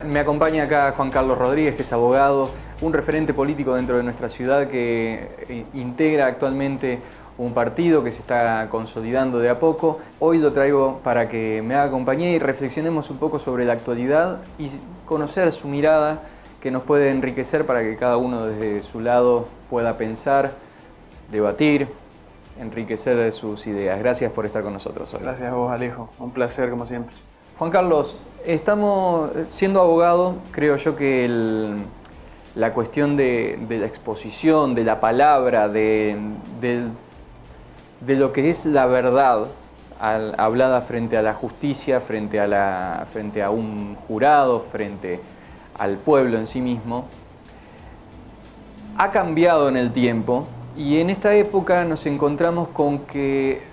Me acompaña acá Juan Carlos Rodríguez, que es abogado, un referente político dentro de nuestra ciudad que integra actualmente un partido que se está consolidando de a poco. Hoy lo traigo para que me haga compañía y reflexionemos un poco sobre la actualidad y conocer su mirada, que nos puede enriquecer para que cada uno desde su lado pueda pensar, debatir, enriquecer de sus ideas. Gracias por estar con nosotros hoy. Gracias a vos, Alejo. Un placer, como siempre. Juan Carlos, estamos siendo abogado, creo yo que la cuestión de la exposición, de la palabra, de lo que es la verdad hablada frente a la justicia, frente a un jurado, frente al pueblo en sí mismo, ha cambiado en el tiempo y en esta época nos encontramos con que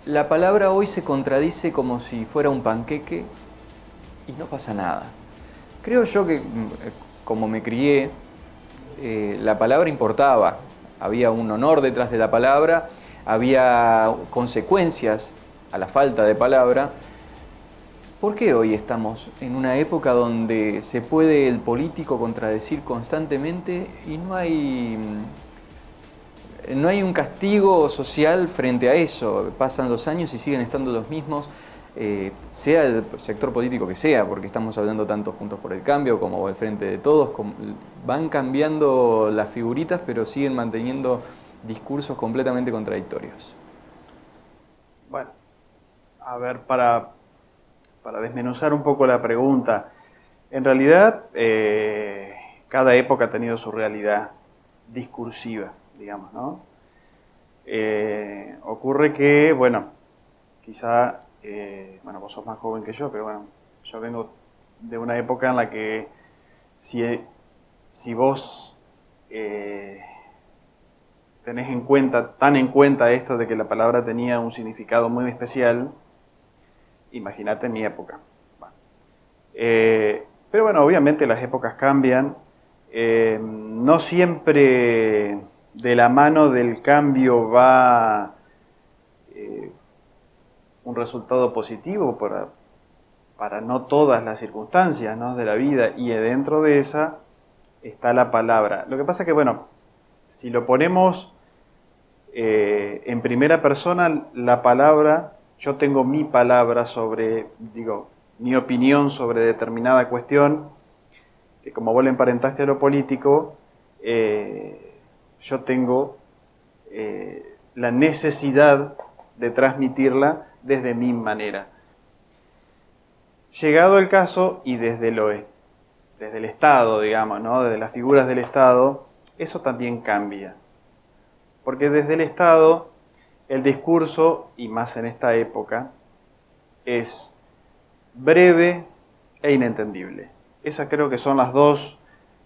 la palabra hoy se contradice como si fuera un panqueque y no pasa nada. Creo yo que, como me crié, la palabra importaba. Había un honor detrás de la palabra, había consecuencias a la falta de palabra. ¿Por qué hoy estamos en una época donde se puede el político contradecir constantemente y no hay un castigo social frente a eso? Pasan los años y siguen estando los mismos, sea el sector político que sea, porque estamos hablando tanto Juntos por el Cambio como el Frente de Todos, van cambiando las figuritas, pero siguen manteniendo discursos completamente contradictorios. Bueno, a ver, para desmenuzar un poco la pregunta, en realidad cada época ha tenido su realidad discursiva, digamos, ¿no? Ocurre que, bueno, quizá, vos sos más joven que yo, pero bueno, yo vengo de una época en la que si vos tenés tan en cuenta esto de que la palabra tenía un significado muy especial, imagínate mi época. Pero bueno, obviamente las épocas cambian, no siempre de la mano del cambio va un resultado positivo para no todas las circunstancias, ¿no?, de la vida, y dentro de esa está la palabra. Lo que pasa es que, bueno, si lo ponemos en primera persona, la palabra, yo tengo mi palabra sobre, mi opinión sobre determinada cuestión, que como vos le emparentaste a lo político, yo tengo la necesidad de transmitirla desde mi manera. Llegado el caso, y desde el Estado, digamos, ¿no?, desde las figuras del Estado, eso también cambia. Porque desde el Estado, el discurso, y más en esta época, es breve e inentendible. Esas creo que son las dos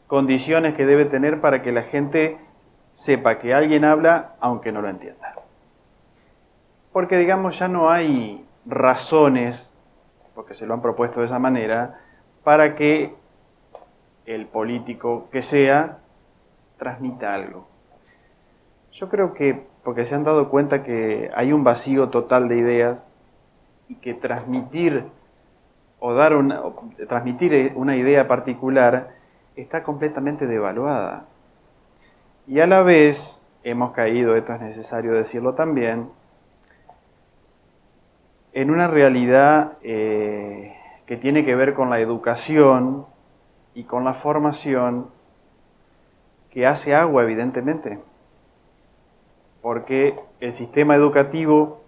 condiciones que debe tener para que la gente sepa que alguien habla aunque no lo entienda. Porque, digamos, ya no hay razones, porque se lo han propuesto de esa manera, para que el político que sea transmita algo. Yo creo que porque se han dado cuenta que hay un vacío total de ideas y que transmitir una idea particular está completamente devaluada. Y a la vez hemos caído, esto es necesario decirlo también, en una realidad que tiene que ver con la educación y con la formación, que hace agua, evidentemente. Porque el sistema educativo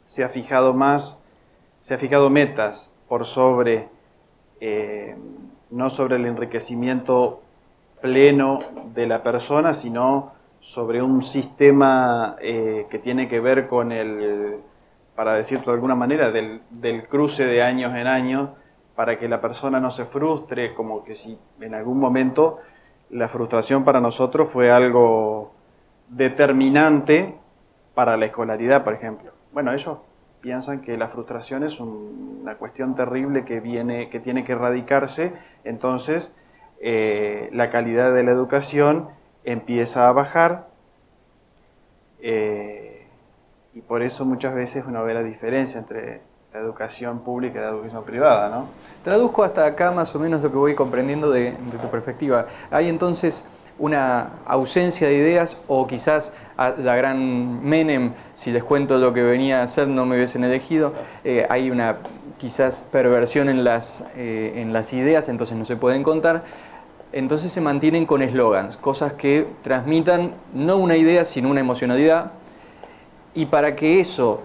se ha fijado metas por sobre, no sobre el enriquecimiento pleno de la persona, sino sobre un sistema que tiene que ver con para decirlo de alguna manera, del cruce de años en años, para que la persona no se frustre, como que si en algún momento la frustración para nosotros fue algo determinante para la escolaridad, por ejemplo. Bueno, ellos piensan que la frustración es una cuestión terrible que tiene que erradicarse, entonces la calidad de la educación empieza a bajar, y por eso muchas veces uno ve la diferencia entre la educación pública y la educación privada, ¿no? Traduzco hasta acá más o menos lo que voy comprendiendo de tu perspectiva. Hay entonces una ausencia de ideas, o quizás a la gran Menem, si les cuento lo que venía a hacer no me hubiesen elegido, hay una quizás perversión en las ideas, entonces no se pueden contar. Entonces se mantienen con eslogans, cosas que transmitan no una idea sino una emocionalidad, y para que eso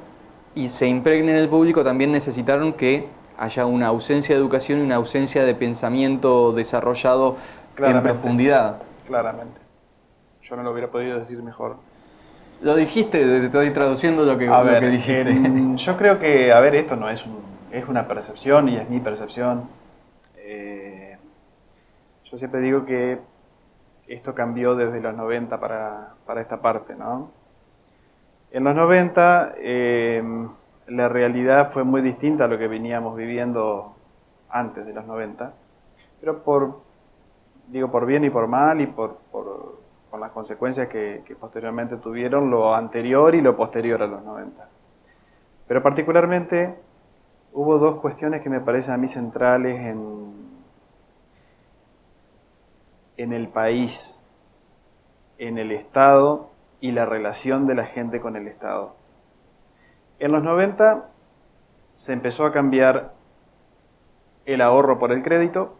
se impregne en el público también necesitaron que haya una ausencia de educación y una ausencia de pensamiento desarrollado en profundidad. Claramente. Yo no lo hubiera podido decir mejor. Lo dijiste, te estoy traduciendo lo que dijiste. Yo creo que, a ver, esto no es es una percepción y es mi percepción. Yo siempre digo que esto cambió desde los 90 para esta parte, ¿no? En los 90 la realidad fue muy distinta a lo que veníamos viviendo antes de los 90, pero por bien y por mal y por las consecuencias que posteriormente tuvieron lo anterior y lo posterior a los 90. Pero particularmente hubo dos cuestiones que me parecen a mí centrales en el país, en el Estado y la relación de la gente con el Estado. En los 90 se empezó a cambiar el ahorro por el crédito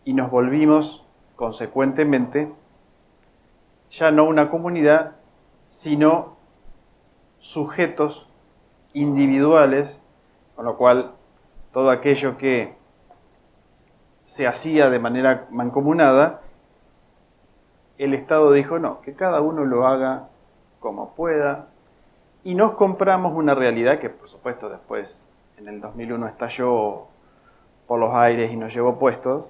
y nos volvimos, consecuentemente, ya no una comunidad, sino sujetos individuales, con lo cual todo aquello que se hacía de manera mancomunada, el Estado dijo no, que cada uno lo haga como pueda, y nos compramos una realidad que por supuesto después en el 2001 estalló por los aires y nos llevó puestos.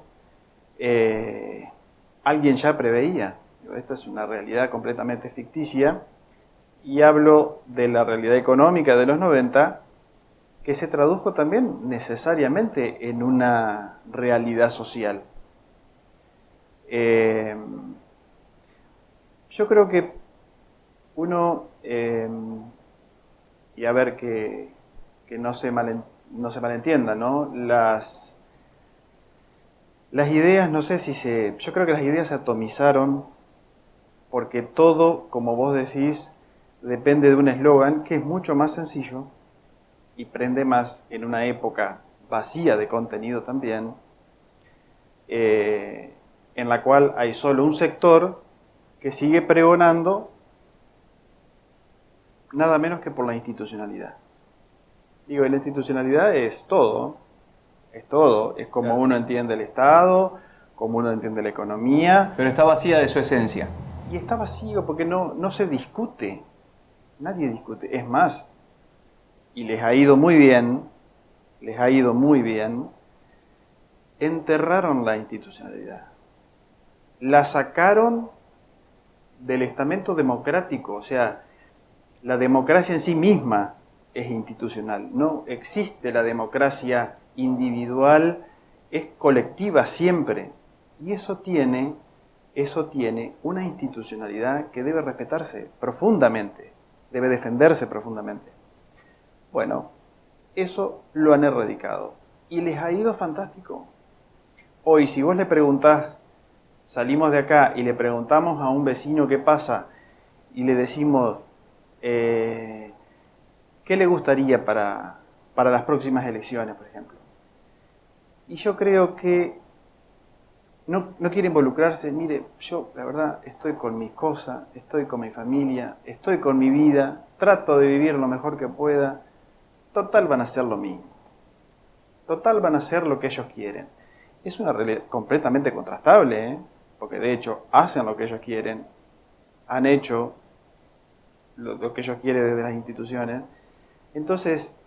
Alguien ya preveía, esta es una realidad completamente ficticia, y hablo de la realidad económica de los 90, que se tradujo también necesariamente en una realidad social. Yo creo que uno, y a ver que no se malentienda, ¿no? Las ideas, no sé yo creo que las ideas se atomizaron porque todo, como vos decís, depende de un eslogan que es mucho más sencillo y prende más en una época vacía de contenido también, en la cual hay solo un sector que sigue pregonando nada menos que por la institucionalidad. Digo, la institucionalidad es todo, es como uno entiende el Estado, como uno entiende la economía. Pero está vacía de su esencia. Y está vacío porque no se discute, nadie discute. Es más, y les ha ido muy bien, enterraron la institucionalidad. La sacaron del estamento democrático, o sea, la democracia en sí misma es institucional. No existe la democracia individual, es colectiva siempre. Y eso tiene una institucionalidad que debe respetarse profundamente, debe defenderse profundamente. Bueno, eso lo han erradicado y les ha ido fantástico. Hoy, si vos le preguntás, salimos de acá y le preguntamos a un vecino qué pasa y le decimos qué le gustaría para las próximas elecciones, por ejemplo. Y yo creo que no quiere involucrarse. Mire, yo la verdad estoy con mis cosas, estoy con mi familia, estoy con mi vida, trato de vivir lo mejor que pueda. Total van a hacer lo mismo. Total van a hacer lo que ellos quieren. Es una realidad completamente contrastable, porque de hecho hacen lo que ellos quieren, han hecho lo que ellos quieren desde las instituciones. Entonces,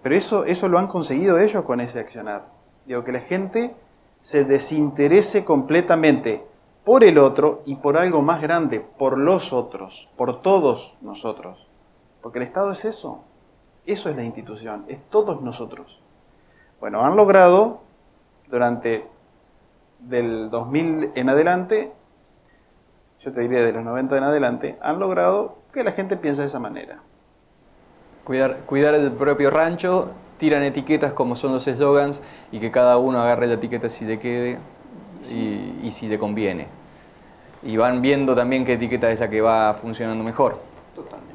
pero eso lo han conseguido ellos con ese accionar. Digo, que la gente se desinterese completamente por el otro y por algo más grande, por los otros, por todos nosotros. Porque el Estado es eso es la institución, es todos nosotros. Bueno, han logrado durante del 2000 en adelante, yo te diría de los 90 en adelante, han logrado que la gente piense de esa manera. Cuidar el propio rancho, tiran etiquetas como son los eslogans y que cada uno agarre la etiqueta si le quede y si le conviene. Y van viendo también qué etiqueta es la que va funcionando mejor. Totalmente.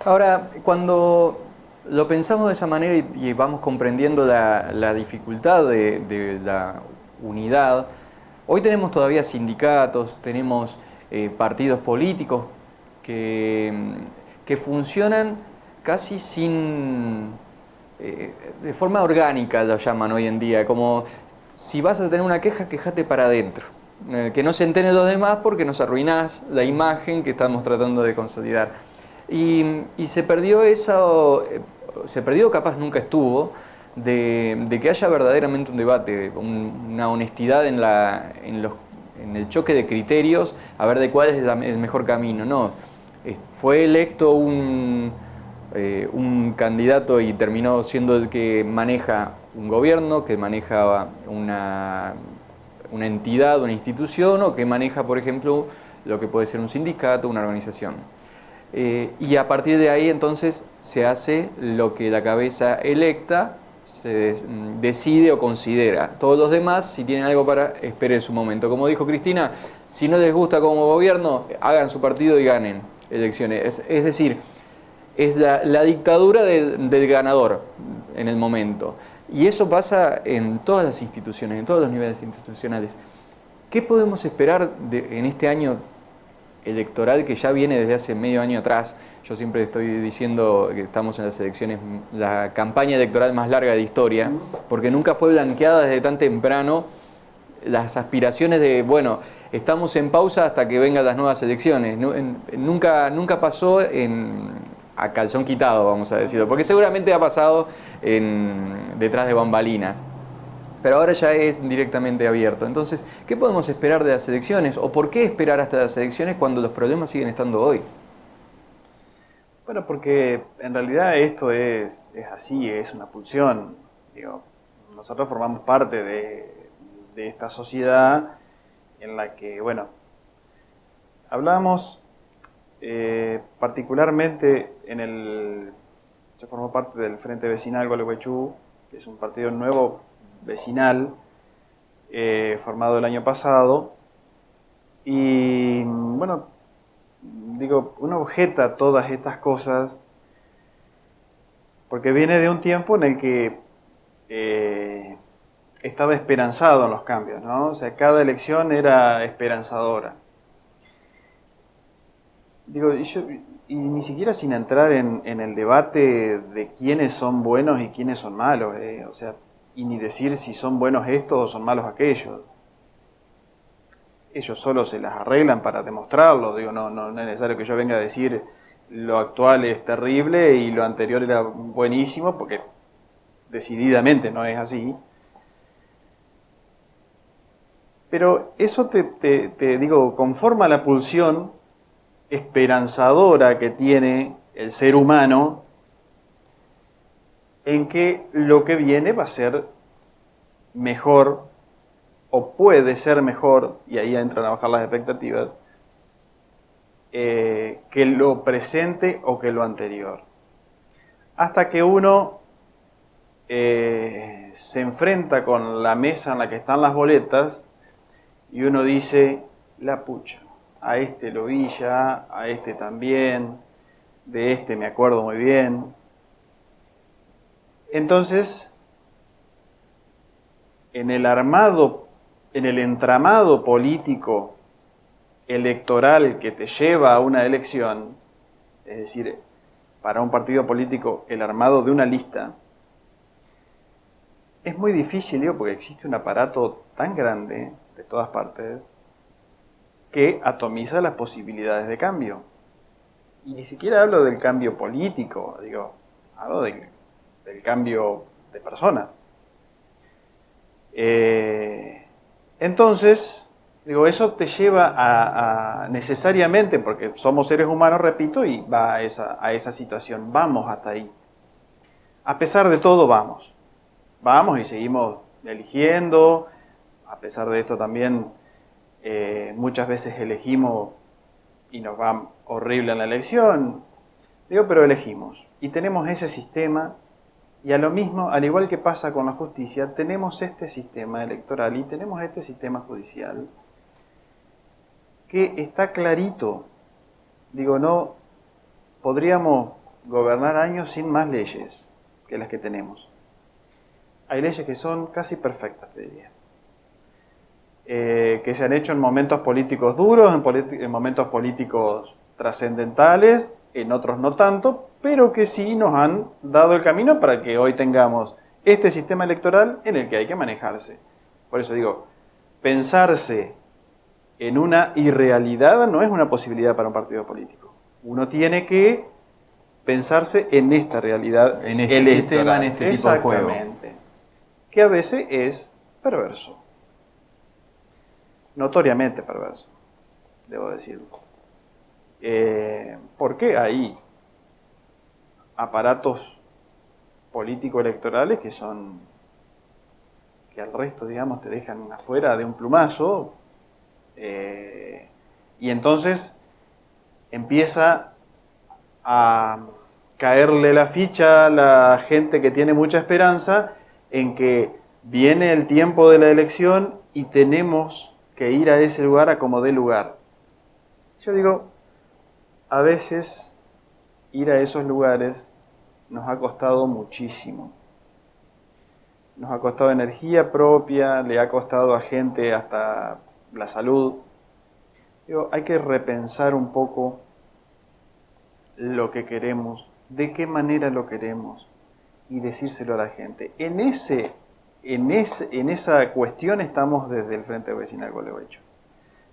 Ahora, cuando lo pensamos de esa manera y vamos comprendiendo la dificultad de la unidad, hoy tenemos todavía sindicatos, tenemos partidos políticos que funcionan casi de forma orgánica, lo llaman hoy en día, como si vas a tener una queja, quejate para adentro. Que no se enteren los demás porque nos arruinás la imagen que estamos tratando de consolidar. Y se perdió eso, se perdió, capaz nunca estuvo, de que haya verdaderamente un debate, una honestidad en el choque de criterios, a ver de cuál es el mejor camino. No, fue electo un candidato y terminó siendo el que maneja un gobierno, que maneja una entidad, una institución, o que maneja, por ejemplo, lo que puede ser un sindicato, una organización. Y a partir de ahí entonces se hace lo que la cabeza electa se decide o considera. Todos los demás, si tienen algo para, esperen su momento. Como dijo Cristina, si no les gusta como gobierno, hagan su partido y ganen elecciones. Es decir, es la dictadura del ganador en el momento. Y eso pasa en todas las instituciones, en todos los niveles institucionales. ¿Qué podemos esperar en este año electoral que ya viene desde hace medio año atrás? Yo siempre estoy diciendo que estamos en las elecciones, la campaña electoral más larga de historia, porque nunca fue blanqueada desde tan temprano las aspiraciones de, bueno, estamos en pausa hasta que vengan las nuevas elecciones. Nunca pasó a calzón quitado, vamos a decirlo, porque seguramente ha pasado detrás de bambalinas. Pero ahora ya es directamente abierto. Entonces, ¿qué podemos esperar de las elecciones? ¿O por qué esperar hasta las elecciones cuando los problemas siguen estando hoy? Bueno, porque en realidad esto es así, es una pulsión. Digo, nosotros formamos parte de esta sociedad en la que, bueno, hablamos particularmente yo formo parte del Frente Vecinal Gualeguaychú, que es un partido nuevo vecinal, formado el año pasado, y bueno, digo, uno objeta todas estas cosas porque viene de un tiempo en el que estaba esperanzado en los cambios, ¿no? O sea, cada elección era esperanzadora. Digo, y ni siquiera sin entrar en el debate de quiénes son buenos y quiénes son malos, o sea, y ni decir si son buenos estos o son malos aquellos. Ellos solo se las arreglan para demostrarlo. Digo, no es necesario que yo venga a decir lo actual es terrible y lo anterior era buenísimo, porque decididamente no es así. Pero eso te digo, conforma la pulsión esperanzadora que tiene el ser humano en que lo que viene va a ser mejor o puede ser mejor, y ahí entran a bajar las expectativas, que lo presente o que lo anterior. Hasta que uno se enfrenta con la mesa en la que están las boletas y uno dice, la pucha, a este lo vi ya, a este también, de este me acuerdo muy bien. Entonces, en el entramado político electoral que te lleva a una elección, es decir, para un partido político el armado de una lista, es muy difícil, digo, porque existe un aparato tan grande de todas partes que atomiza las posibilidades de cambio. Y ni siquiera hablo del cambio político, digo, hablo del cambio de personas. Entonces, digo, eso te lleva a necesariamente, porque somos seres humanos, repito, y va a esa situación, vamos hasta ahí. A pesar de todo, vamos y seguimos eligiendo. A pesar de esto también muchas veces elegimos y nos va horrible en la elección, digo, pero elegimos. Y tenemos ese sistema, y a lo mismo, al igual que pasa con la justicia, tenemos este sistema electoral y tenemos este sistema judicial que está clarito. Digo, no podríamos gobernar años sin más leyes que las que tenemos. Hay leyes que son casi perfectas, te diría. Que se han hecho en momentos políticos duros, en momentos políticos trascendentales, en otros no tanto, pero que sí nos han dado el camino para que hoy tengamos este sistema electoral en el que hay que manejarse. Por eso digo, pensarse en una irrealidad no es una posibilidad para un partido político. Uno tiene que pensarse en esta realidad en este sistema, en este tipo de juego. Exactamente. Que a veces es perverso. Notoriamente perverso, debo decirlo. Porque hay aparatos político-electorales que al resto, digamos, te dejan afuera de un plumazo, y entonces empieza a caerle la ficha a la gente que tiene mucha esperanza en que viene el tiempo de la elección y tenemos que ir a ese lugar a como dé lugar. Yo digo, a veces ir a esos lugares nos ha costado muchísimo. Nos ha costado energía propia, le ha costado a gente hasta la salud. Digo, hay que repensar un poco lo que queremos, de qué manera lo queremos y decírselo a la gente. En esa cuestión estamos desde el Frente Vecinal Gualeguaychú.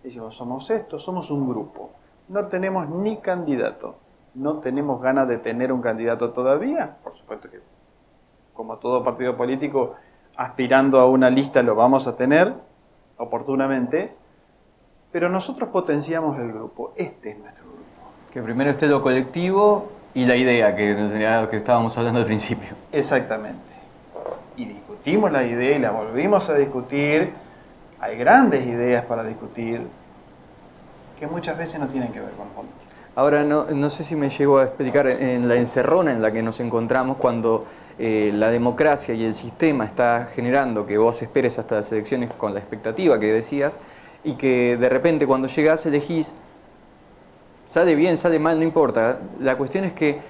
Decimos, somos esto, somos un grupo. No tenemos ni candidato. No tenemos ganas de tener un candidato todavía. Por supuesto que, como todo partido político, aspirando a una lista lo vamos a tener oportunamente. Pero nosotros potenciamos el grupo. Este es nuestro grupo. Que primero esté lo colectivo y la idea, que era lo que estábamos hablando al principio. Exactamente. Y discutimos la idea y la volvimos a discutir. Hay grandes ideas para discutir que muchas veces no tienen que ver con política. Ahora, no sé si me llegó a explicar en la encerrona en la que nos encontramos cuando la democracia y el sistema está generando que vos esperes hasta las elecciones con la expectativa que decías y que de repente cuando llegás elegís, sale bien, sale mal, no importa. La cuestión es que,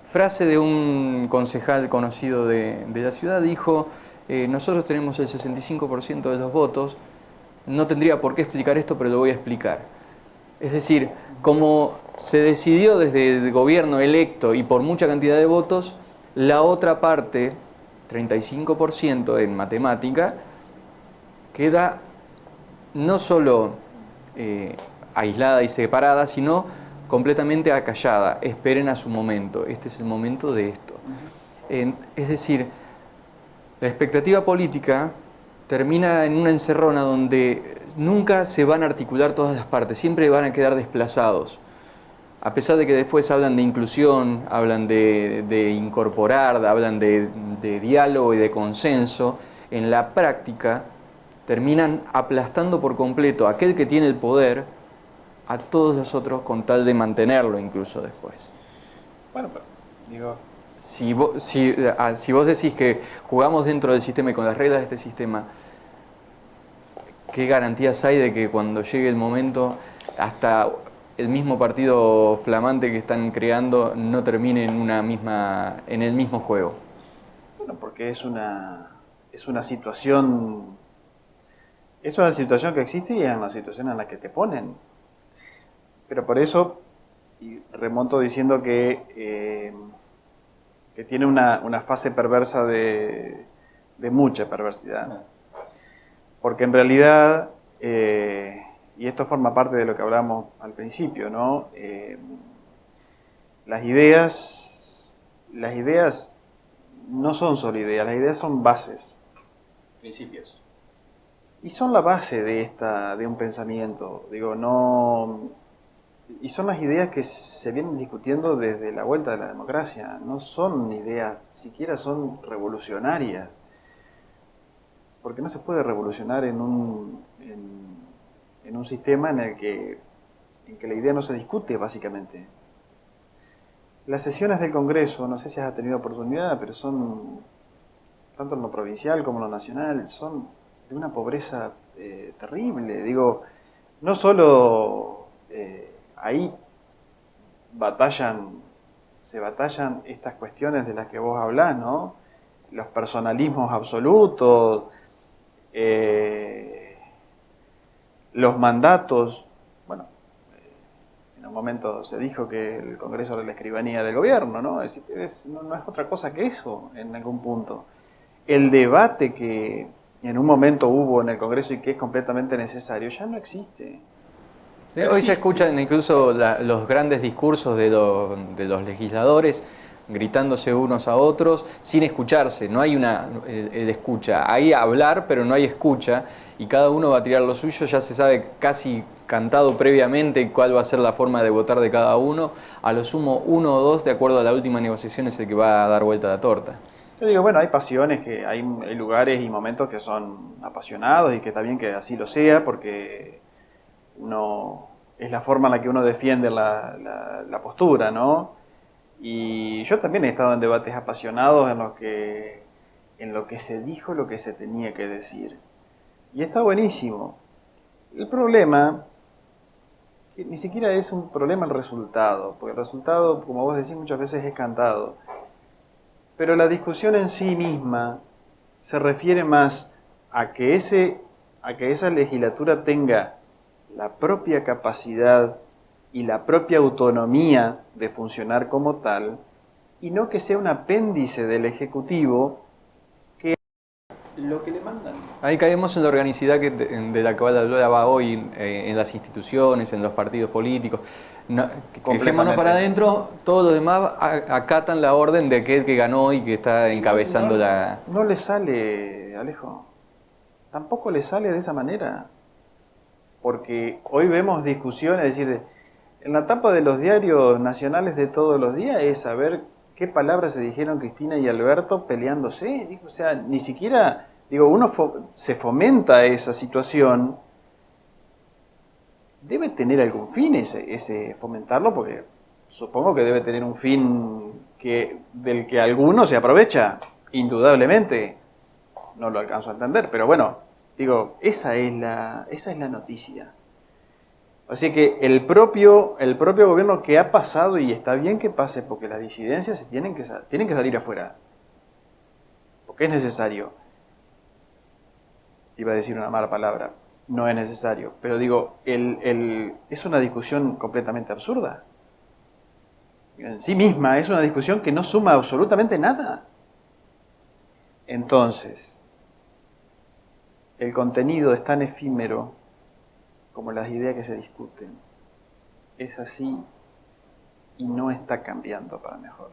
frase de un concejal conocido de la ciudad, dijo, nosotros tenemos el 65% de los votos, no tendría por qué explicar esto, pero lo voy a explicar. Es decir, como se decidió desde el gobierno electo y por mucha cantidad de votos, la otra parte, 35% en matemática, queda no solo aislada y separada, sino completamente acallada. Esperen a su momento. Este es el momento de esto. Es decir, la expectativa política termina en una encerrona donde nunca se van a articular todas las partes, siempre van a quedar desplazados. A pesar de que después hablan de inclusión, hablan de incorporar, hablan de diálogo y de consenso, en la práctica terminan aplastando por completo a aquel que tiene el poder a todos los otros con tal de mantenerlo incluso después. Bueno, pero digo... Si vos decís que jugamos dentro del sistema y con las reglas de este sistema, ¿qué garantías hay de que cuando llegue el momento hasta el mismo partido flamante que están creando no termine en el mismo juego? Bueno, porque es una situación que existe y es una situación en la que te ponen. Pero por eso, y remonto diciendo que tiene una fase perversa de mucha perversidad. Porque en realidad, y esto forma parte de lo que hablamos al principio, ¿no? Las ideas no son solo ideas, las ideas son bases. Principios. Y son la base de un pensamiento. Digo, no... Y son las ideas que se vienen discutiendo desde la vuelta de la democracia. No son ideas, siquiera son revolucionarias. Porque no se puede revolucionar en un sistema en el que la idea no se discute, básicamente. Las sesiones del Congreso, no sé si has tenido oportunidad, pero son, tanto en lo provincial como en lo nacional, son de una pobreza terrible. Digo, no solo ahí se batallan estas cuestiones de las que vos hablás, ¿no? Los personalismos absolutos, los mandatos. Bueno, en un momento se dijo que el Congreso era la escribanía del gobierno, ¿no? Es decir, no es otra cosa que eso en algún punto. El debate que en un momento hubo en el Congreso y que es completamente necesario, ya no existe. Sí, hoy se escuchan incluso los grandes discursos de los legisladores gritándose unos a otros sin escucharse. No hay el escucha. Hay hablar, pero no hay escucha. Y cada uno va a tirar lo suyo. Ya se sabe casi cantado previamente cuál va a ser la forma de votar de cada uno. A lo sumo, uno o dos, de acuerdo a la última negociación, es el que va a dar vuelta a la torta. Yo digo, bueno, hay pasiones, hay lugares y momentos que son apasionados y que está bien que así lo sea, porque es la forma en la que uno defiende la postura, ¿no? Y yo también he estado en debates apasionados en lo que se dijo, lo que se tenía que decir. Y está buenísimo. El problema, que ni siquiera es un problema el resultado, porque el resultado, como vos decís, muchas veces es cantado. Pero la discusión en sí misma se refiere más a que esa legislatura tenga la propia capacidad y la propia autonomía de funcionar como tal, y no que sea un apéndice del Ejecutivo que lo que le mandan. Ahí caemos en la organicidad de la que hablaba hoy, en las instituciones, en los partidos políticos. Dejémonos para adentro, todos los demás acatan la orden de aquel que ganó y que está encabezando la... No le sale, Alejo, tampoco le sale de esa manera, porque hoy vemos discusiones, es decir, en la tapa de los diarios nacionales de todos los días es saber qué palabras se dijeron Cristina y Alberto peleándose. O sea, ni siquiera, uno se fomenta esa situación. Debe tener algún fin ese fomentarlo, porque supongo que debe tener un fin del que alguno se aprovecha, indudablemente. No lo alcanzo a entender, pero bueno, esa es la noticia. Así que el propio gobierno que ha pasado, y está bien que pase, porque las disidencias tienen que salir afuera, porque es necesario. Iba a decir una mala palabra, no es necesario, pero es una discusión completamente absurda. En sí misma es una discusión que no suma absolutamente nada. Entonces, el contenido es tan efímero como las ideas que se discuten. Es así y no está cambiando para mejor.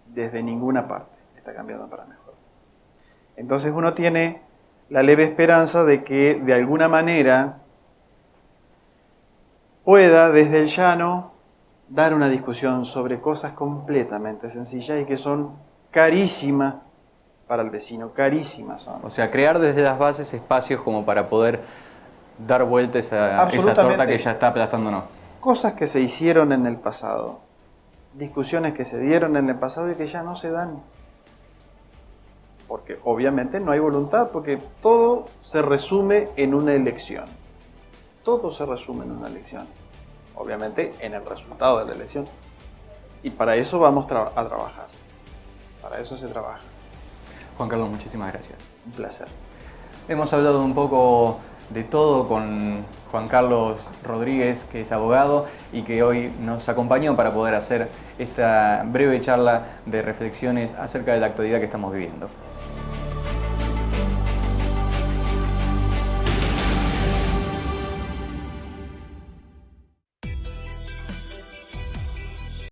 Desde ninguna parte está cambiando para mejor. Entonces uno tiene la leve esperanza de que de alguna manera pueda desde el llano dar una discusión sobre cosas completamente sencillas y que son carísimas para el vecino, carísimas son. O sea, crear desde las bases espacios como para poder dar vueltas a esa torta que ya está aplastándonos. Cosas que se hicieron en el pasado, discusiones que se dieron en el pasado y que ya no se dan. Porque obviamente no hay voluntad, porque todo se resume en una elección. Todo se resume en una elección. Obviamente en el resultado de la elección. Y para eso vamos a trabajar. Para eso se trabaja. Juan Carlos, muchísimas gracias. Un placer. Hemos hablado un poco de todo con Juan Carlos Rodríguez, que es abogado y que hoy nos acompañó para poder hacer esta breve charla de reflexiones acerca de la actualidad que estamos viviendo.